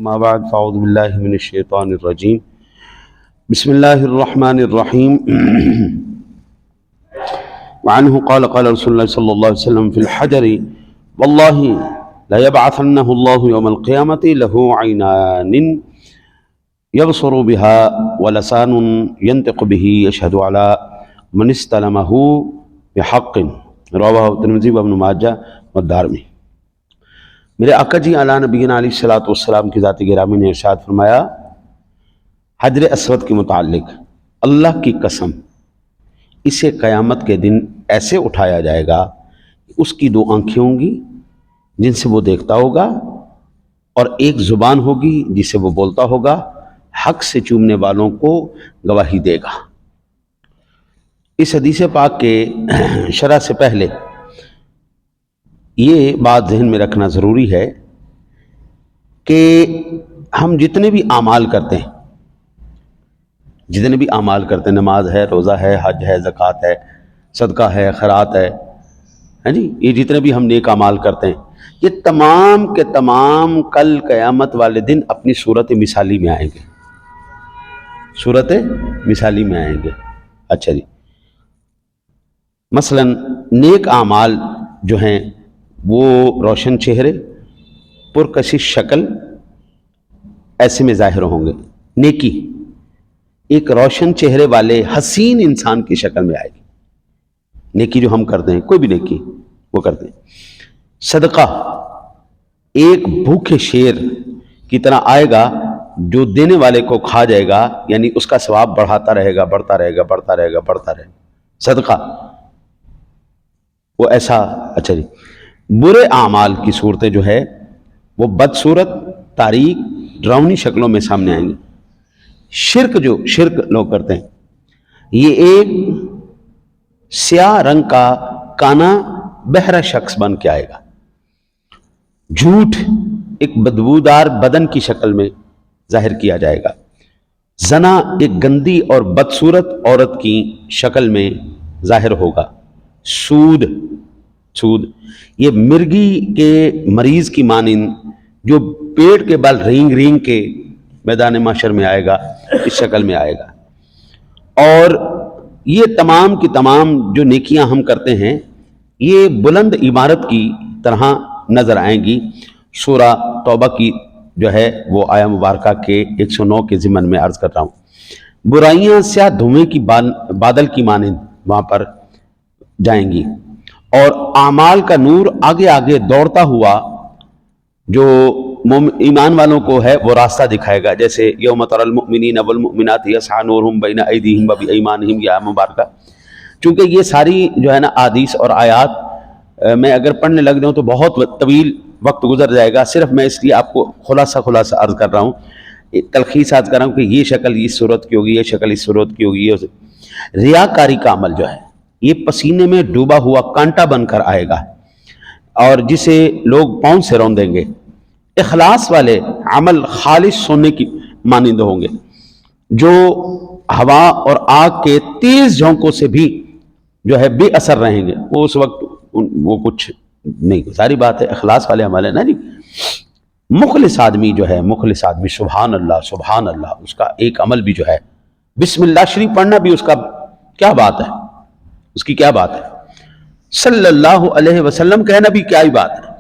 ما بعد فاعوذ باللہ من الشیطان الرجیم بسم اللہ الرحمن الرحیم وعنہ قال قال رسول اللہ صلی اللہ علیہ وسلم فی الحجر واللہ لیبعثنہ اللہ یوم القیامت لہ عینان یبصر بها ولسان ینطق به یشہد علی من استلمہ بحق رواه ترمذی و ابن ماجہ والدارمی۔ میرے آقا جی اعلیٰ نبینا علیہ الصلوۃ والسلام کی ذات گرامی نے ارشاد فرمایا، حجر اسود کے متعلق اللہ کی قسم اسے قیامت کے دن ایسے اٹھایا جائے گا کہ اس کی 2 آنکھیں ہوں گی جن سے وہ دیکھتا ہوگا، اور ایک زبان ہوگی جس سے وہ بولتا ہوگا، حق سے چومنے والوں کو گواہی دے گا۔ اس حدیث پاک کے شرح سے پہلے یہ بات ذہن میں رکھنا ضروری ہے کہ ہم جتنے بھی اعمال کرتے ہیں، نماز ہے، روزہ ہے، حج ہے، زکوٰۃ ہے، صدقہ ہے، خیرات ہے، جی یہ جتنے بھی ہم نیک اعمال کرتے ہیں، یہ تمام کے تمام کل قیامت والے دن اپنی صورت مثالی میں آئیں گے، اچھا جی، مثلا نیک اعمال جو ہیں وہ روشن چہرے، پرکشش شکل ایسے میں ظاہر ہوں گے۔ نیکی ایک روشن چہرے والے حسین انسان کی شکل میں آئے گی، نیکی جو ہم کرتے ہیں، کوئی بھی نیکی وہ کرتے ہیں۔ صدقہ ایک بھوکے شیر کی طرح آئے گا جو دینے والے کو کھا جائے گا، یعنی اس کا ثواب بڑھاتا رہے گا۔ صدقہ وہ ایسا، اچھا جی۔ برے اعمال کی صورتیں جو ہے وہ بدصورت، تاریک، ڈراؤنی شکلوں میں سامنے آئیں گی۔ شرک لوگ کرتے ہیں، یہ ایک سیاہ رنگ کا کانا بہرا شخص بن کے آئے گا۔ جھوٹ ایک بدبودار بدن کی شکل میں ظاہر کیا جائے گا۔ زنا ایک گندی اور بدصورت عورت کی شکل میں ظاہر ہوگا۔ سود یہ مرغی کے مریض کی مانند جو پیٹ کے بل رینگ کے میدان محشر میں آئے گا، اس شکل میں آئے گا۔ اور یہ تمام کی تمام جو نیکیاں ہم کرتے ہیں یہ بلند عمارت کی طرح نظر آئیں گی۔ سورہ توبہ کی جو ہے وہ آیہ مبارکہ کے 109 کے ضمن میں عرض کر رہا ہوں۔ برائیاں سیاہ دھوئیں کی بادل کی مانند وہاں پر جائیں گی، اور اعمال کا نور آگے آگے دوڑتا ہوا جو ایمان والوں کو ہے وہ راستہ دکھائے گا، جیسے یوم تری المؤمنین والمؤمنات یسعی نورہم بین ایدیہم وبایمانہم، یہ آیہ مبارکہ۔ چونکہ یہ ساری جو ہے نا احادیث اور آیات میں اگر پڑھنے لگ جاؤں تو بہت طویل وقت گزر جائے گا، صرف میں اس لیے آپ کو خلاصہ عرض کر رہا ہوں، تلخیص عرض کر رہا ہوں کہ یہ شکل اس صورت کی ہوگی، یہ شکل اس صورت کی ہوگی۔ ریاکاری کا عمل جو ہے یہ پسینے میں ڈوبا ہوا کانٹا بن کر آئے گا، اور جسے لوگ پاؤں سے روندیں گے۔ اخلاص والے عمل خالص سونے کی مانند ہوں گے، جو ہوا اور آگ کے تیز جھونکوں سے بھی جو ہے بے اثر رہیں گے، وہ اس وقت وہ کچھ نہیں، ساری بات ہے اخلاص والے عمل ہے نا جی۔ مخلص آدمی جو ہے، سبحان اللہ، اس کا ایک عمل بھی جو ہے بسم اللہ شریف پڑھنا بھی اس کا کیا بات ہے، اس کی کیا بات ہے، صلی اللہ علیہ وسلم کہنا بھی کیا ہی بات ہے،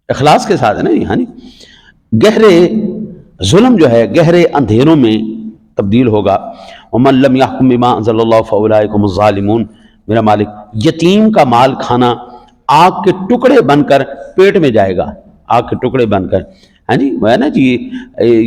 اخلاص کے ساتھ ہے نا۔ یعنی گہرے ظلم جو ہے گہرے اندھیروں میں تبدیل ہوگا۔ ومن لم يحكم بما انزل الله فاولئك هم الظالمون، میرا مالک، یتیم کا مال کھانا آگ کے ٹکڑے بن کر پیٹ میں جائے گا، آگ کے ٹکڑے بن کر، ہاں جی، وہ ہے نا جی،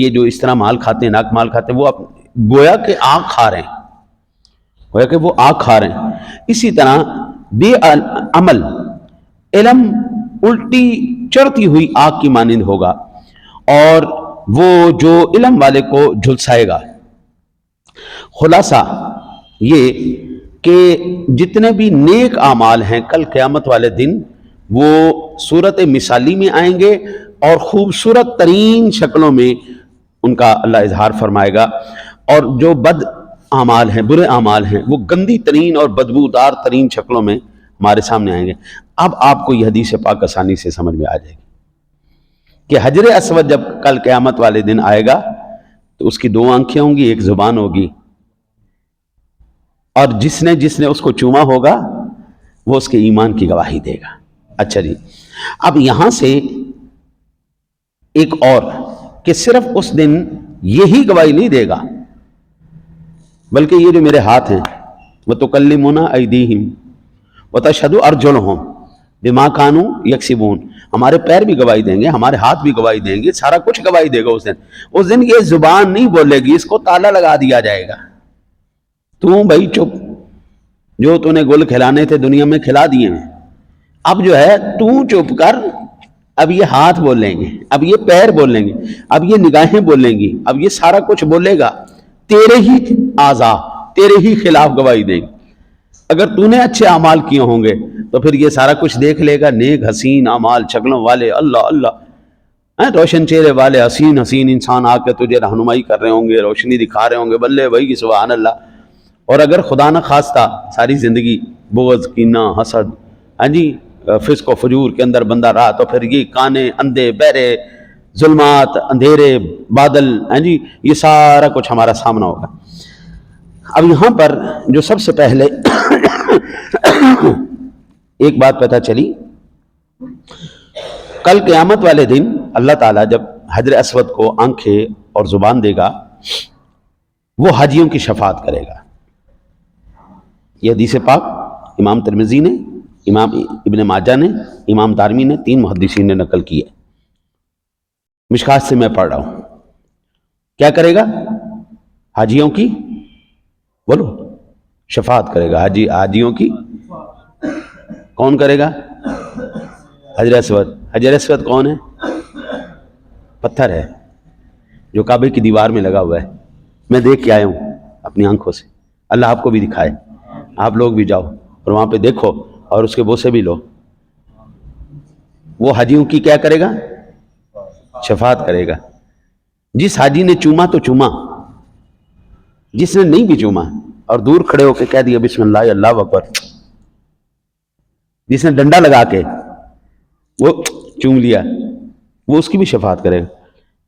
یہ جو اس طرح مال کھاتے ہیں، ناک مال کھاتے ہیں، وہ گویا کہ آگ کھا رہے ہیں، اسی طرح بے عمل علم الٹی چڑھتی ہوئی آگ کی مانند ہوگا، اور وہ جو علم والے کو جھلسائے گا۔ خلاصہ یہ کہ جتنے بھی نیک اعمال ہیں کل قیامت والے دن وہ صورت مثالی میں آئیں گے، اور خوبصورت ترین شکلوں میں ان کا اللہ اظہار فرمائے گا، اور جو بد اعمال ہیں، برے اعمال ہیں، وہ گندی ترین اور بدبودار ترین شکلوں میں ہمارے سامنے آئیں گے۔ اب آپ کو یہ حدیث پاک آسانی سے سمجھ میں آ جائے گی۔ کہ حجر اسود جب کل قیامت والے دن آئے گا تو اس کی 2 آنکھیں ہوں گی، 1 زبان ہوگی، اور جس نے اس کو چوما ہوگا وہ اس کے ایمان کی گواہی دے گا۔ اچھا جی، اب یہاں سے ایک اور کہ صرف اس دن یہی گواہی نہیں دے گا، بلکہ یہ جو میرے ہاتھ ہیں وَتُكَلِّمُنَا أَيْدِيهِمْ وَتَشْهَدُ أَرْجُلُهُمْ بِمَا كَانُوا يَكْسِبُونَ، ہمارے پیر بھی گواہی دیں گے، ہمارے ہاتھ بھی گواہی دیں گے، سارا کچھ گواہی دے گا اس دن۔ اس دن یہ زبان نہیں بولے گی، اس کو تالا لگا دیا جائے گا، تو بھائی چپ، جو تو نے گل کھلانے تھے دنیا میں کھلا دیے ہیں، اب جو ہے تو چپ کر، اب یہ ہاتھ بولیں گے، اب یہ پیر بولیں گے، اب یہ نگاہیں بولیں گی، اب یہ سارا کچھ بولے گا، تیرے ہی اعضاء تیرے ہی خلاف گواہی دیں گے۔ اگر تو نے اچھے اعمال کیے ہوں گے تو پھر یہ سارا کچھ دیکھ لے گا، نیک حسین اعمال، شکلوں والے، اللہ اللہ، روشن چہرے والے حسین حسین انسان آ کے تجھے رہنمائی کر رہے ہوں گے، روشنی دکھا رہے ہوں گے، بلے بھائی سبحان اللہ۔ اور اگر خدا نہ خواستہ ساری زندگی بغض، کینہ، حسد، ہاں جی، فسق و فجور کے اندر بندہ رہا، تو پھر یہ کانے، اندھے، بہرے، ظلمات، اندھیرے، بادل، ہاں جی، یہ سارا کچھ ہمارا سامنا ہوگا۔ اب یہاں پر جو سب سے پہلے ایک بات پتہ چلی، کل قیامت والے دن اللہ تعالیٰ جب حجر اسود کو آنکھیں اور زبان دے گا، وہ حاجیوں کی شفاعت کرے گا۔ یہ حدیث پاک امام ترمذی نے، امام ابن ماجہ نے، امام دارمی نے، 3 محدثین نے نقل کی ہے۔ مشکات سے میں پڑھ رہا ہوں۔ کیا کرے گا؟ حاجیوں کی، بولو، شفاعت کرے گا۔ حاجیوں کی کون کرے گا؟ حجر اسود۔ حجر اسود کون ہے؟ پتھر ہے جو کعبے کی دیوار میں لگا ہوا ہے، میں دیکھ کے آیا ہوں اپنی آنکھوں سے، اللہ آپ کو بھی دکھائے، آپ لوگ بھی جاؤ اور وہاں پہ دیکھو اور اس کے بوسے بھی لو۔ وہ حاجیوں کی کیا کرے گا؟ شفاعت کرے گا۔ جس حاجی نے چوما تو چوما، جس نے نہیں بھی چوما اور دور کھڑے ہو کے کہہ دیا بسم اللہ اللہ اکبر، جس نے ڈنڈا لگا کے وہ چوم لیا، وہ اس کی بھی شفاعت کرے گا۔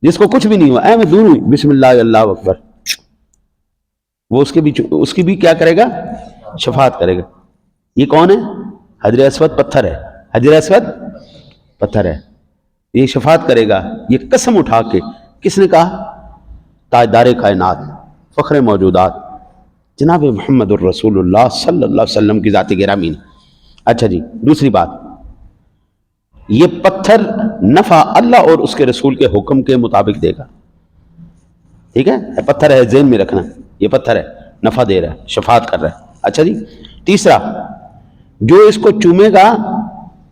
جس کو کچھ بھی نہیں ہوا، میں دور ہوں، بسم اللہ اللہ اکبر، وہ اس کی بھی کیا کرے گا؟ شفاعت کرے گا۔ یہ کون ہے؟ حجر اسود پتھر ہے، حجر اسود پتھر ہے، یہ شفاعت کرے گا۔ یہ قسم اٹھا کے، کس نے کہا؟ تاجدار کائنات، فخر موجودات، جناب محمد الرسول اللہ صلی اللہ علیہ وسلم کی ذات گرامی نے۔ اچھا جی، دوسری بات، یہ پتھر نفع اللہ اور اس کے رسول کے حکم کے مطابق دے گا۔ ٹھیک ہے، پتھر ہے، ذہن میں رکھنا، یہ پتھر ہے، نفع دے رہا ہے، شفاعت کر رہا ہے۔ اچھا جی، تیسرا، جو اس کو چومے گا،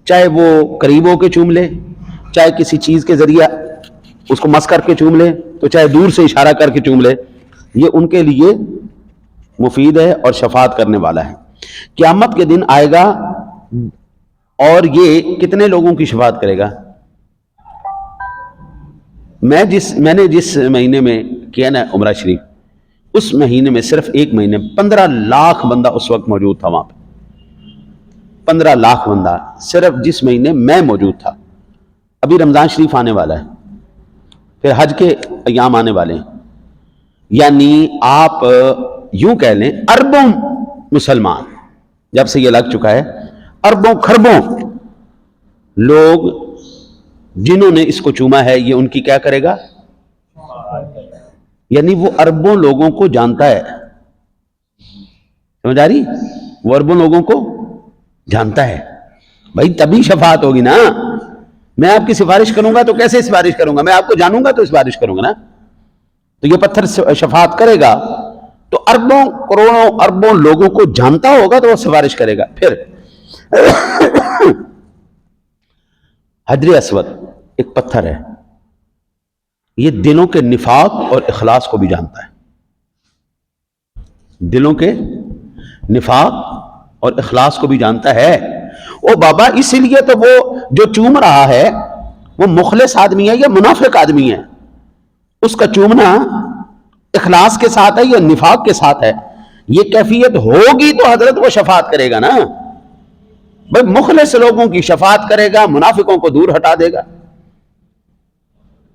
چاہے وہ قریب ہو کے چوم لے، چاہے کسی چیز کے ذریعہ اس کو مس کر کے چوم لے، تو چاہے دور سے اشارہ کر کے چوم لے، یہ ان کے لیے مفید ہے اور شفاعت کرنے والا ہے۔ قیامت کے دن آئے گا اور یہ کتنے لوگوں کی شفاعت کرے گا؟ میں نے جس مہینے میں کیا نا عمرہ شریف، اس مہینے میں صرف ایک مہینے 15 لاکھ بندہ اس وقت موجود تھا وہاں پہ، 15 لاکھ بندہ صرف جس مہینے میں موجود تھا۔ ابھی رمضان شریف آنے والا ہے، پھر حج کے ایام آنے والے ہیں، یعنی آپ یوں کہہ لیں اربوں مسلمان جب سے یہ لگ چکا ہے، اربوں کھربوں لوگ جنہوں نے اس کو چوما ہے، یہ ان کی کیا کرے گا؟ یعنی وہ اربوں لوگوں کو جانتا ہے، سمجھ آ رہی؟ وہ اربوں لوگوں کو جانتا ہے، بھائی تبھی شفاعت ہوگی نا۔ میں آپ کی سفارش کروں گا تو کیسے سفارش کروں گا؟ میں آپ کو جانوں گا تو سفارش کروں گا نا۔ تو یہ پتھر شفاعت کرے گا تو اربوں کروڑوں اربوں لوگوں کو جانتا ہوگا تو وہ سفارش کرے گا۔ پھر حجر اسود ایک پتھر ہے، یہ دلوں کے نفاق اور اخلاص کو بھی جانتا ہے، دلوں کے نفاق اور اخلاص کو بھی جانتا ہے۔ او بابا، اسی لیے تو وہ جو چوم رہا ہے وہ مخلص آدمی ہے یا منافق آدمی ہے؟ اس کا چومنا اخلاص کے ساتھ ہے یا نفاق کے ساتھ ہے؟ یہ کیفیت ہوگی تو حضرت وہ شفاعت کرے گا نا۔ بھائی مخلص لوگوں کی شفاعت کرے گا، منافقوں کو دور ہٹا دے گا۔